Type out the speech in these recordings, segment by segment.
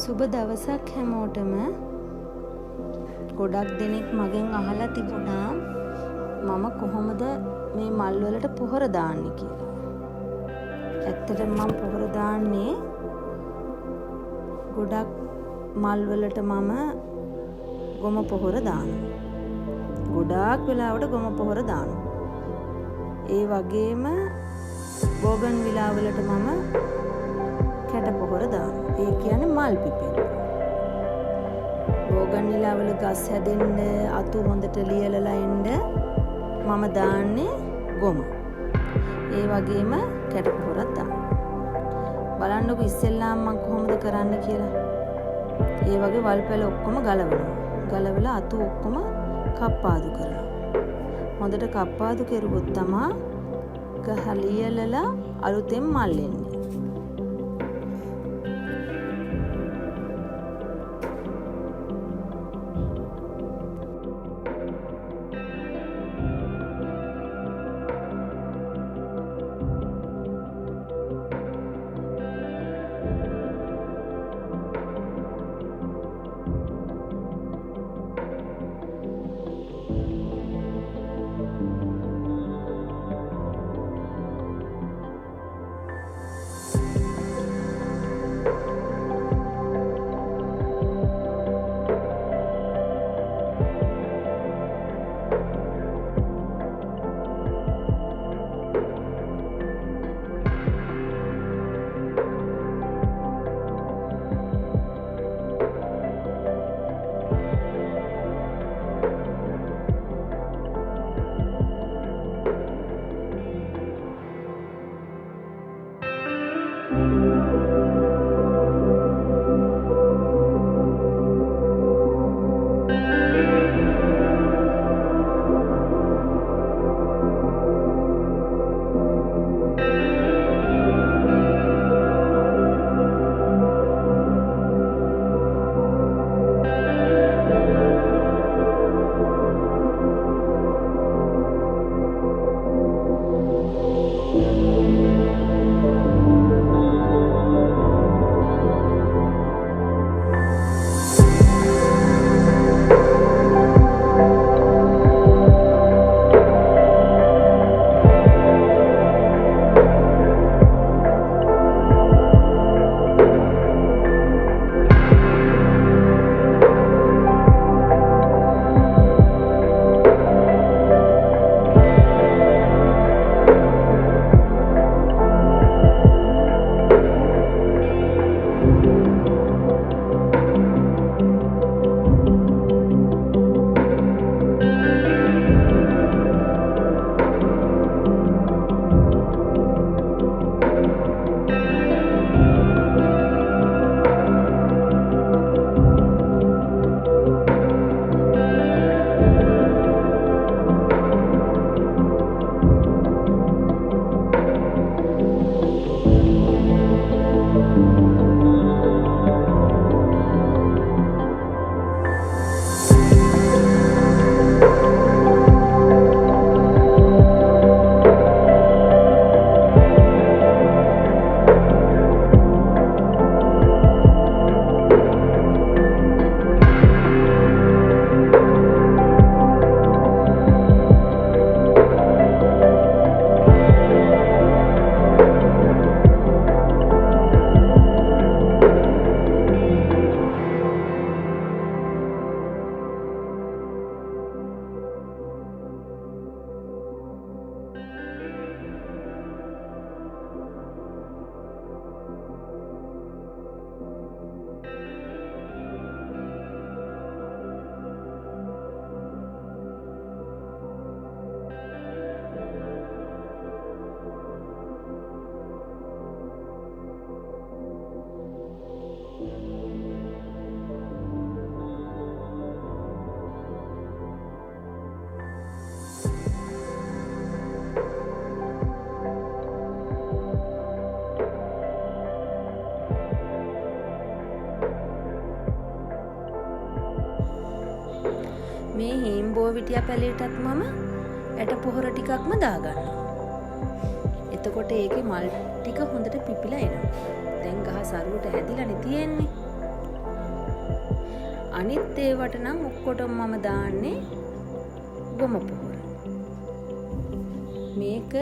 සුබ දවසක් හැමෝටම. ගොඩක් දෙනෙක් මගෙන් අහලා තිබුණා මම කොහොමද මේ මල් වලට පොහොර දාන්නේ කියලා. ඇත්තටම මම පොහොර දාන්නේ ගොඩක් මල් වලට මම ගොම පොහොර දානවා. ගොඩාක් වෙලාවට ගොම පොහොර දානවා. ඒ වගේම බෝගන් විලා වලට මම කැට පොහොර දානවා. ඒ කියන්නේ මල් පිපෙන. බෝගන් විලා වල ගස් හැදෙන්න අතු හොඳට ලියලලා එන්න මම දාන්නේ ගොම. ඒ වගේම කැට පොහොරක් දානවා. බලන්නකො ඉස්සෙල්ලාම මම කොහොමද කරන්න කියලා. ඒ වගේ වල් පැල ඔක්කොම ගලවනවා. ගලවලා අතු ඔක්කොම කප්පාදු කරනවා. හොඳට කප්පාදු කෙරුවොත් තමයි ගහ ලියලලා අලුතෙන් මල් එන්නේ. බෝවිටියා පැලේටත් මම ඇට පොහොර ටිකක්ම දාගන්නවා. එතකොට ඒකේ මල් ටික හොඳට පිපිලා එනවා. දැන් ගහ සරුවට හැදිලානේ තියෙන්නේ. අනිත් ඒවට නම් ඔක්කොටම මම දාන්නේ ගොම පොහොර. මේක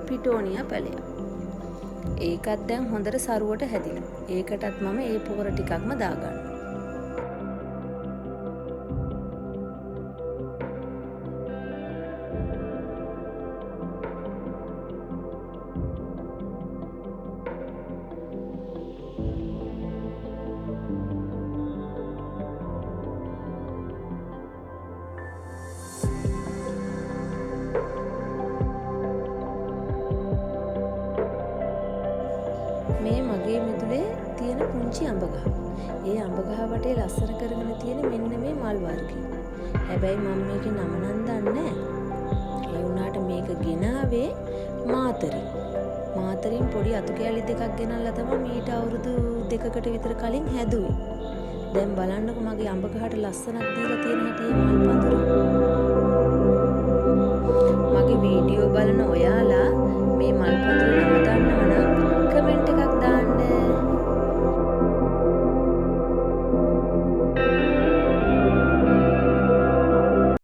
පිටෝනියා පැලයක්. ඒකත් දැන් හොඳට සරුවට හැදිලා. ඒකටත් මම ඒ පොහොර ටිකක්ම දාගන්නවා. මේ මගේ මිදුලේ තියෙන පුංචි අඹ ගහ. ඒ අඹ ගහ වටේ ලස්සන කරගෙන තියෙන මෙන්න මේ මල් වර්ගය. හැබැයි මම මේකේ නම නම් දන්නේ නැහැ. ඒ වුණාට මේක ගෙනාවේ මාතරින්. මාතරින් පොඩි අතු කැලි දෙකක් ගෙනල්ලා තමයි මීට අවුරුදු 2කට විතර කලින් හැදුවේ. දැන් බලන්නකො මගේ අඹ ගහට ලස්සනක් දීලා තියෙන හැටි මේ මල් පඳුර. මගේ වීඩියෝ බලන ඔයාලා